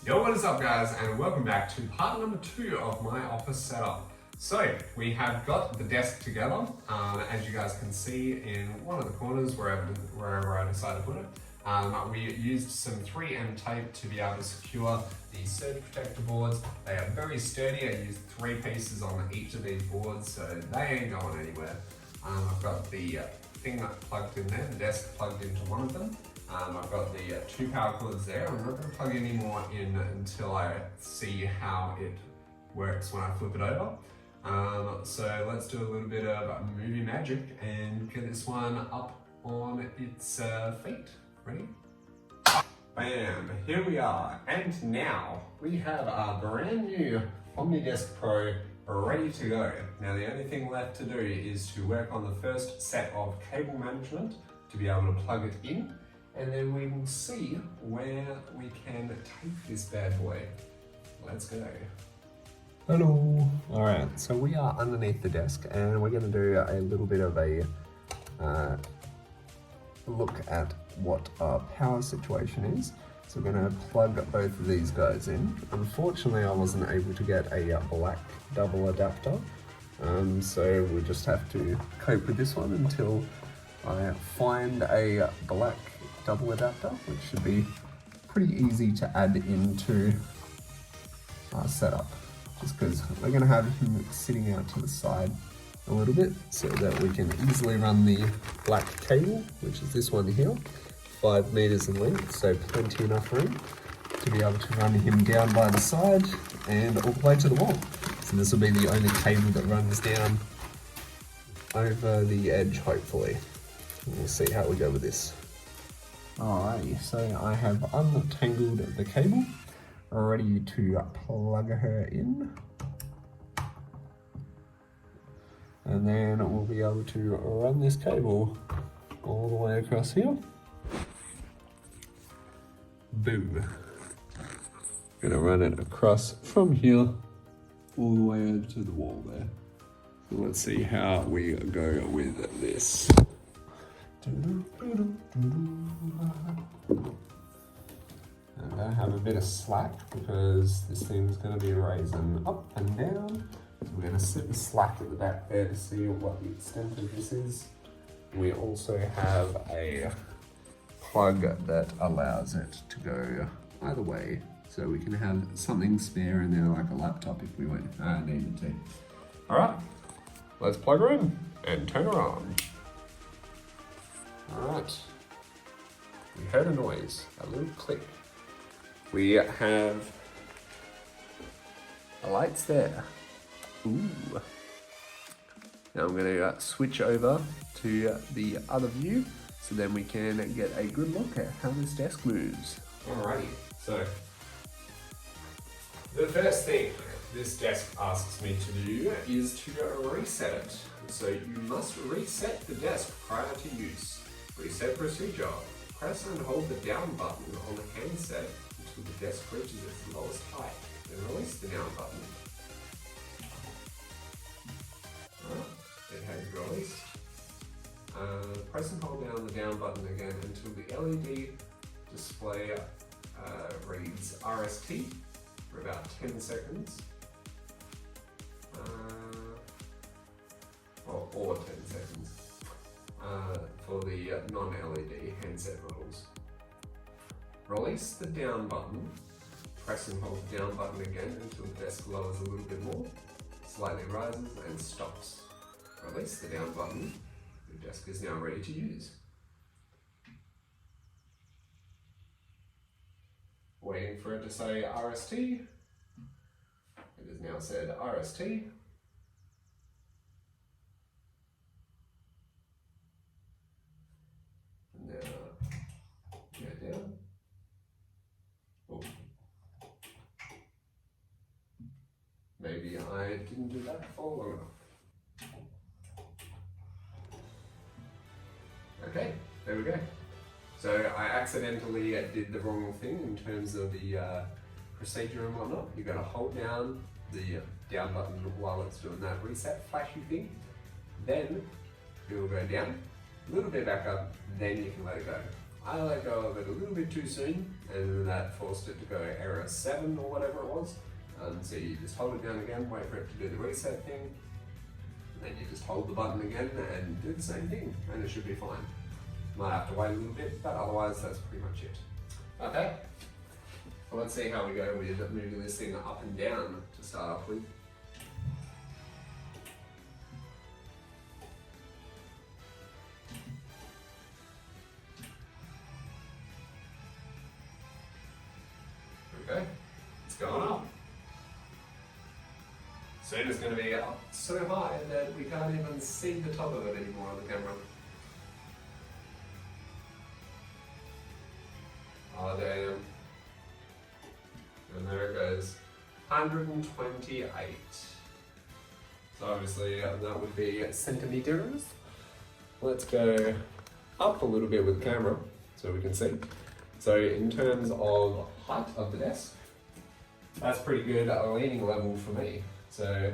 Yo, what is up guys, and welcome back to part number 2 of my office setup. So, we have got the desk together, as you guys can see in one of the corners, wherever I decide to put it. We used some 3M tape to be able to secure the surge protector boards. They are very sturdy. I used 3 pieces on each of these boards, so they ain't going anywhere. I've got the thing plugged in there, the desk plugged into one of them. I've got the 2 power cords there. I'm not going to plug any more in until I see how it works when I flip it over. So let's do a little bit of movie magic and get this one up on its feet. Ready? Bam! Here we are. And now we have our brand new Omnidesk Pro ready to go. Now the only thing left to do is to work on the first set of cable management to be able to plug it in. And then we will see where we can take this bad boy. Let's go. Hello. All right, so we are underneath the desk and we're going to do a little bit of a look at what our power situation is. So we're going to plug both of these guys in. Unfortunately, I wasn't able to get a black double adapter. So we just have to cope with this one until I find a black double adapter, which should be pretty easy to add into our setup, just because we're going to have him sitting out to the side a little bit so that we can easily run the black cable, which is this one here, 5 meters in length, so plenty enough room to be able to run him down by the side and all the way to the wall. So this will be the only cable that runs down over the edge, hopefully. We'll see how we go with this. Alrighty, so I have untangled the cable, ready to plug her in. And then we'll be able to run this cable all the way across here. Boom. Gonna run it across from here all the way over to the wall there. So let's see how we go with this. I'm gonna have a bit of slack because this thing's gonna be raising up and down. So we're gonna sit the slack at the back there to see what the extent of this is. We also have a plug that allows it to go either way, so we can have something spare in there like a laptop if we needed to. All right, let's plug her in and turn her on. Alright, we heard a noise, a little click. We have the lights there. Ooh. Now I'm going to switch over to the other view so then we can get a good look at how this desk moves. Alrighty, so the first thing this desk asks me to do is to reset it. So you must reset the desk prior to use. Reset procedure. Press and hold the down button on the handset until the desk reaches its lowest height. Then release the down button. It has released. Press and hold down the down button again until the LED display reads RST for about 10 seconds. Or 10 seconds. For the non-LED handset models. Release the down button, press and hold the down button again until the desk lowers a little bit more, slightly rises and stops. Release the down button, the desk is now ready to use. Waiting for it to say RST. It has now said RST. Down. Oh. Maybe I didn't do that for long enough. Okay, there we go. So I accidentally did the wrong thing in terms of the procedure and whatnot. You've got to hold down the down button while it's doing that reset flashy thing. Then it will go down, a little bit back up, then you can let it go. I let go of it a little bit too soon, and that forced it to go error 7 or whatever it was. So you just hold it down again, wait for it to do the reset thing, and then you just hold the button again and do the same thing, and it should be fine. Might have to wait a little bit, but otherwise that's pretty much it. Okay, well, let's see how we go with moving this thing up and down to start off with. Okay, it's going up. Soon it's going to be up so high that we can't even see the top of it anymore on the camera. Oh damn. And there it goes. 128. So obviously that would be centimeters. Let's go up a little bit with the camera so we can see. So in terms of height of the desk, that's pretty good leaning level for me. So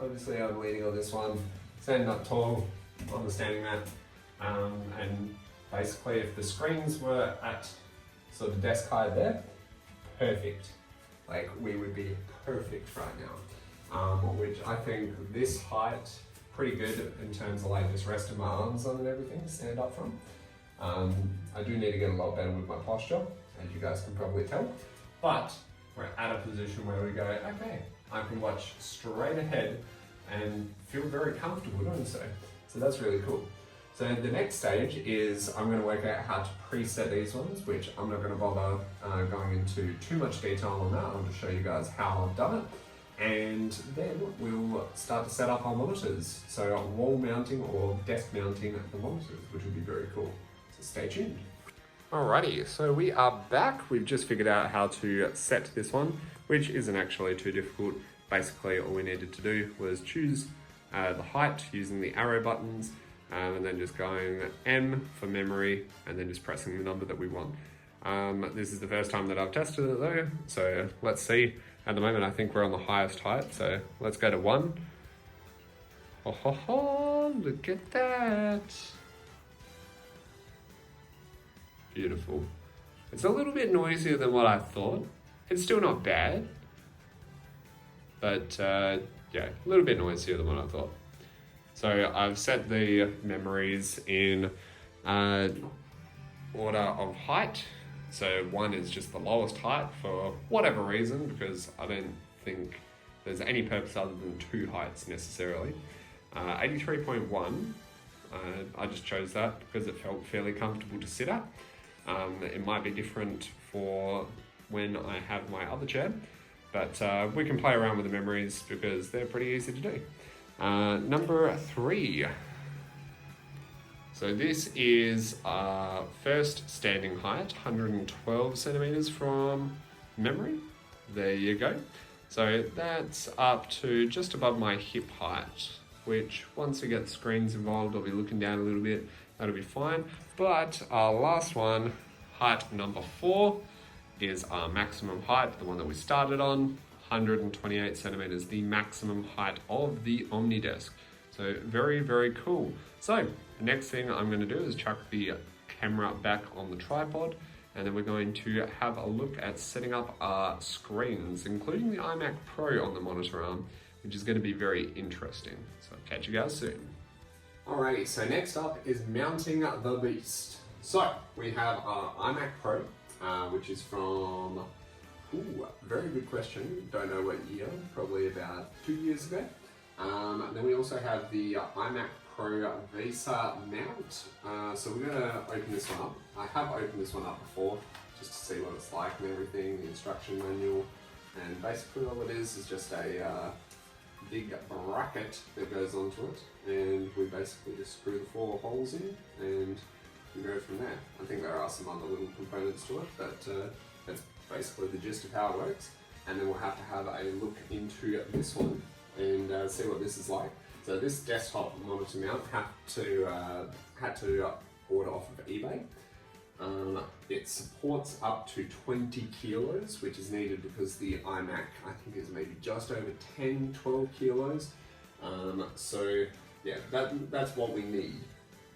obviously I'm leaning on this one, standing up tall on the standing mat, and basically if the screens were at sort of desk height there, perfect. Like we would be perfect right now, which I think this height pretty good in terms of like just resting my arms on and everything to stand up from. I do need to get a lot better with my posture, as you guys can probably tell, but we're at a position where we go, okay, I can watch straight ahead and feel very comfortable doing so. So that's really cool. So the next stage is I'm going to work out how to preset these ones, which I'm not going to bother going into too much detail on that. I'll just show you guys how I've done it. And then we'll start to set up our monitors. So wall mounting or desk mounting the monitors, which will be very cool. So stay tuned. Alrighty, so we are back. We've just figured out how to set this one, which isn't actually too difficult. Basically, all we needed to do was choose the height using the arrow buttons, and then just going M for memory, and then just pressing the number that we want. This is the first time that I've tested it though, so let's see. At the moment, I think we're on the highest height, so let's go to 1. Ho ho ho, look at that. Beautiful. It's a little bit noisier than what I thought. It's still not bad, but yeah, a little bit noisier than what I thought. So I've set the memories in order of height. So 1 is just the lowest height for whatever reason, because I don't think there's any purpose other than 2 heights necessarily. 83.1, I just chose that because it felt fairly comfortable to sit at. It might be different for when I have my other chair, but we can play around with the memories because they're pretty easy to do. Number 3. So this is first standing height, 112 centimeters from memory. There you go. So that's up to just above my hip height, which once we get the screens involved, I'll be looking down a little bit. That'll be fine. But our last one, height number 4, is our maximum height, the one that we started on, 128 centimeters, the maximum height of the Omnidesk. So very, very cool. So the next thing I'm going to do is chuck the camera back on the tripod, and then we're going to have a look at setting up our screens, including the iMac Pro on the monitor arm, which is going to be very interesting. So I'll catch you guys soon. Alrighty, so next up is mounting the beast. So we have our iMac Pro, which is from, very good question, don't know what year, probably about 2 years ago. Then we also have the iMac Pro VESA mount. So we're going to open this one up. I have opened this one up before, just to see what it's like and everything, the instruction manual. And basically all it is just a big bracket that goes onto it, and we basically just screw the 4 holes in and we go from there. I think there are some other little components to it, but that's basically the gist of how it works. And then we'll have to have a look into this one and see what this is like. So this desktop monitor mount had to order off of eBay. It supports up to 20 kilos, which is needed because the iMac, I think, is maybe just over 10, 12 kilos. So yeah, that's what we need.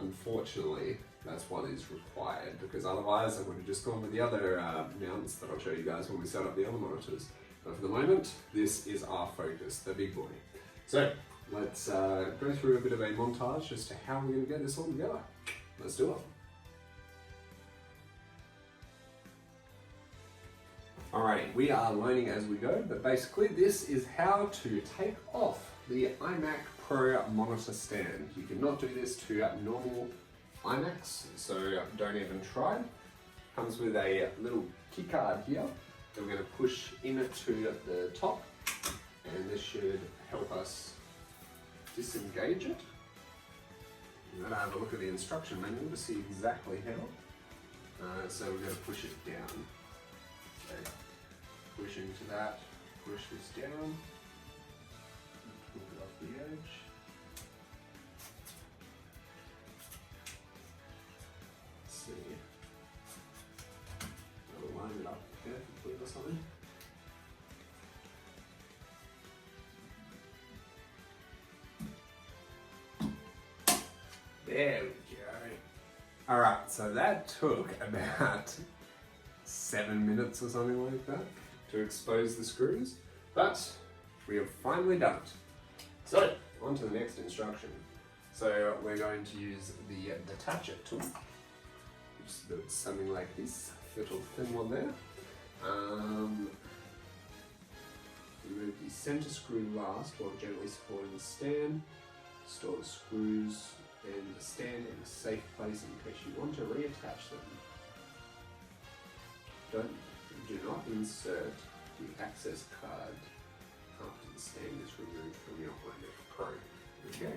Unfortunately, That's what is required, because otherwise I would have just gone with the other mounts that I'll show you guys when we set up the other monitors. But for the moment, this is our focus, the big boy. So let's go through a bit of a montage as to how we're going to get this all together. Let's do it. Alright, we are learning as we go, but basically this is how to take off the iMac Pro monitor stand. You cannot do this to normal iMacs, so don't even try. Comes with a little key card here that we're going to push into the top, and this should help us disengage it. I'm going to have a look at the instruction manual to see exactly how. So we're going to push it down. Okay. Push into that, push this down, pull it off the edge. Let's see. I'll line it up perfectly or something. There we go. Alright, so that took about 7 minutes or something like that to expose the screws, but we have finally done it. So, on to the next instruction. So we're going to use the detacher tool, which is something like this, little thin one there. Remove the center screw last while gently supporting the stand. Store the screws and the stand in a safe place in case you want to reattach them. Do not insert the access card after the stand is removed from your iMac Pro. Okay.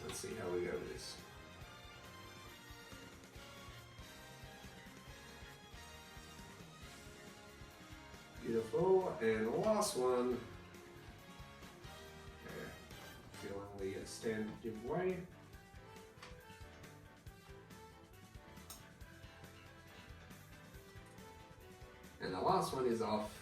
Let's see how we go with this. Beautiful. And the last one. Okay. Feeling the stand give way. And the last one is off,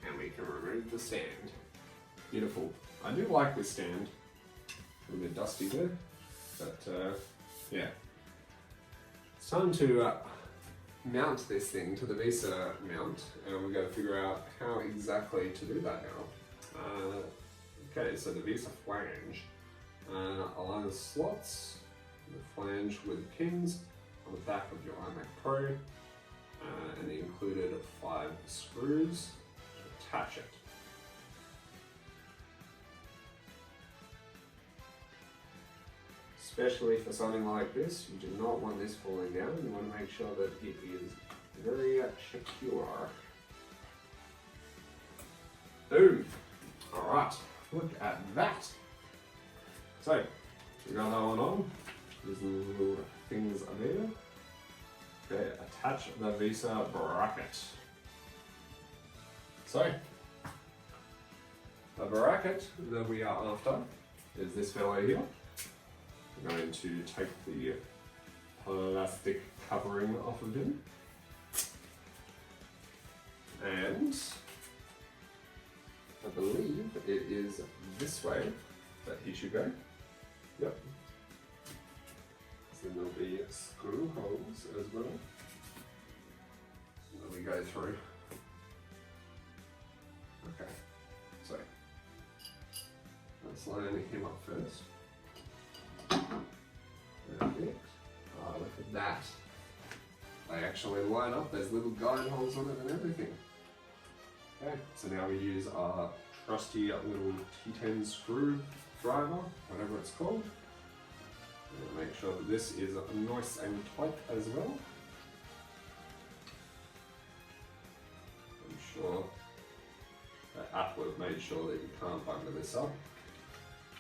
and we can remove the stand. Beautiful. I do like this stand. A little bit dusty there, but yeah. It's time to mount this thing to the VESA mount, and we've got to figure out how exactly to do that now. Okay, so the VESA flange. Align the slots, the flange with pins on the back of your iMac Pro. And they included 5 screws to attach it. Especially for something like this, you do not want this falling down. You want to make sure that it is very secure. Boom! Alright, look at that. So, we got that one on. These little things are there. Okay, attach the VESA bracket. So, the bracket that we are after is this fellow here. I'm going to take the plastic covering off of him. And I believe it is this way that he should go. Yep. So there'll be screw holes as well that we go through. Okay, so let's line him up first. Perfect. Oh, look at that. They actually line up, there's little guide holes on it and everything. Okay, so now we use our trusty little T10 screw driver, whatever it's called. We'll make sure that this is nice and tight as well. I'm sure that Apple have made sure that you can't bugger this up.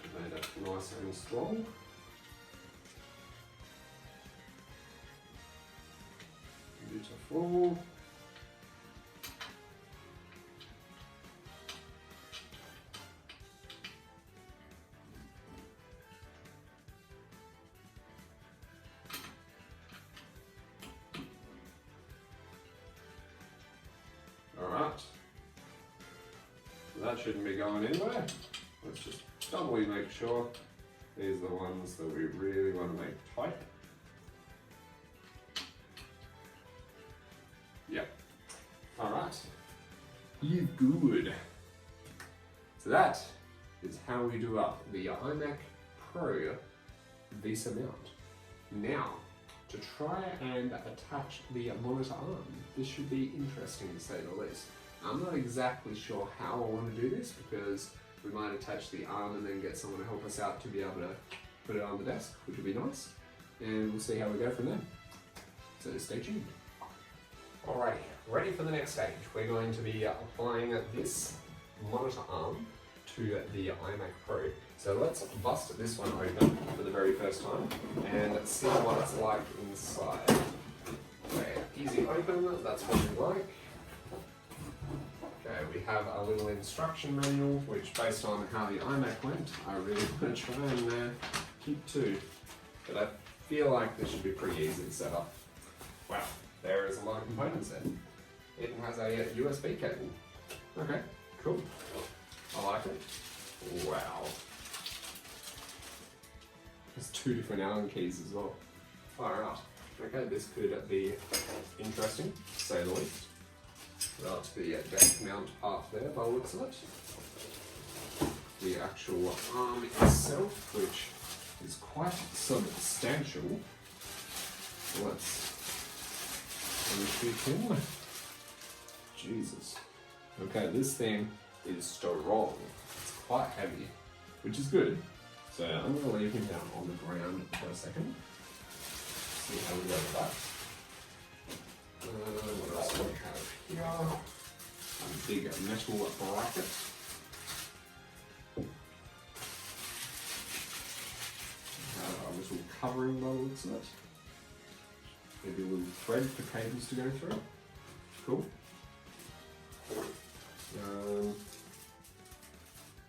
They've made it nice and strong. Beautiful. Alright, so that shouldn't be going anywhere. Let's just doubly make sure These are the ones that we really want to make tight. Yep. Alright. You good. So that is how we do up the iMac Pro VESA mount. Now, to try and attach the monitor arm, this should be interesting to say the least. I'm not exactly sure how I want to do this because we might attach the arm and then get someone to help us out to be able to put it on the desk, which would be nice. And we'll see how we go from there. So stay tuned. Alrighty, ready for the next stage. We're going to be applying this monitor arm to the iMac Pro. So let's bust this one open for the very first time and see what it's like inside. Okay, easy open, that's what we like. Okay, we have a little instruction manual, which based on how the iMac went, I really want to try and keep to. But I feel like this should be pretty easy to set up. Wow, there is a lot of components there. It has a USB cable. Okay, cool. I like it. Wow. There's 2 different Allen keys as well. Alright. Okay, this could be interesting, to say the least. Got the desk mount part there by the looks of it. The actual arm itself, which is quite substantial. Let's unshoot him. Jesus. Okay, this thing is strong. It's quite heavy, which is good. So I'm going to leave him down on the ground for a second. See how we go with that. What else do we have here? A big metal bracket. A little covering by the looks of it. Maybe a little thread for cables to go through. Cool.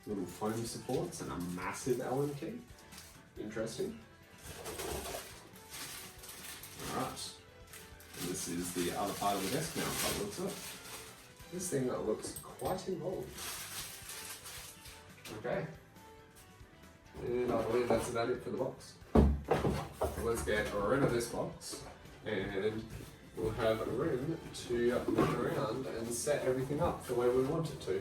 Little foam supports and a massive Allen key. Interesting. Alright. And this is the other part of the desk mount by the looks of it. This thing looks quite involved. Okay. And I believe that's about it for the box. So let's get rid of this box and we'll have room to look around and set everything up the way we want it to.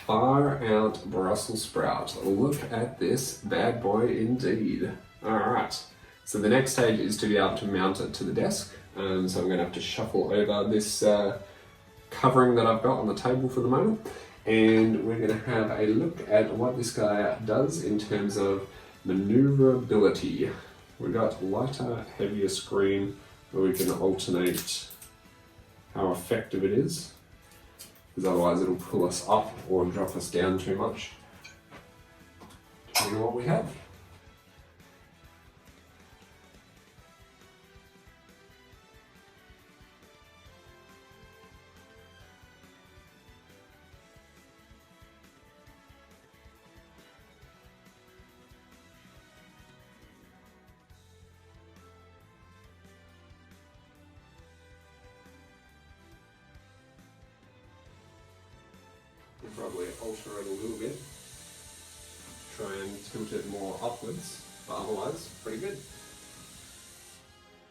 Far out Brussels sprout. Look at this bad boy indeed. Alright, so the next stage is to be able to mount it to the desk. So I'm going to have to shuffle over this covering that I've got on the table for the moment. And we're going to have a look at what this guy does in terms of maneuverability. We've got lighter, heavier screen where we can alternate how effective it is. Because otherwise it'll pull us up or drop us down too much. Depending on what we have. Probably alter it a little bit, try and tilt it more upwards, but otherwise pretty good.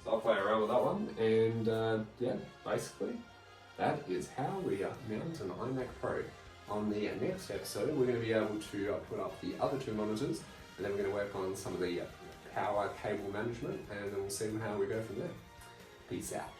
So I'll play around with that one, and yeah, basically that is how we mount an iMac Pro. On the next episode we're going to be able to put up the other 2 monitors, and then we're going to work on some of the power cable management, and then we'll see how we go from there. Peace out.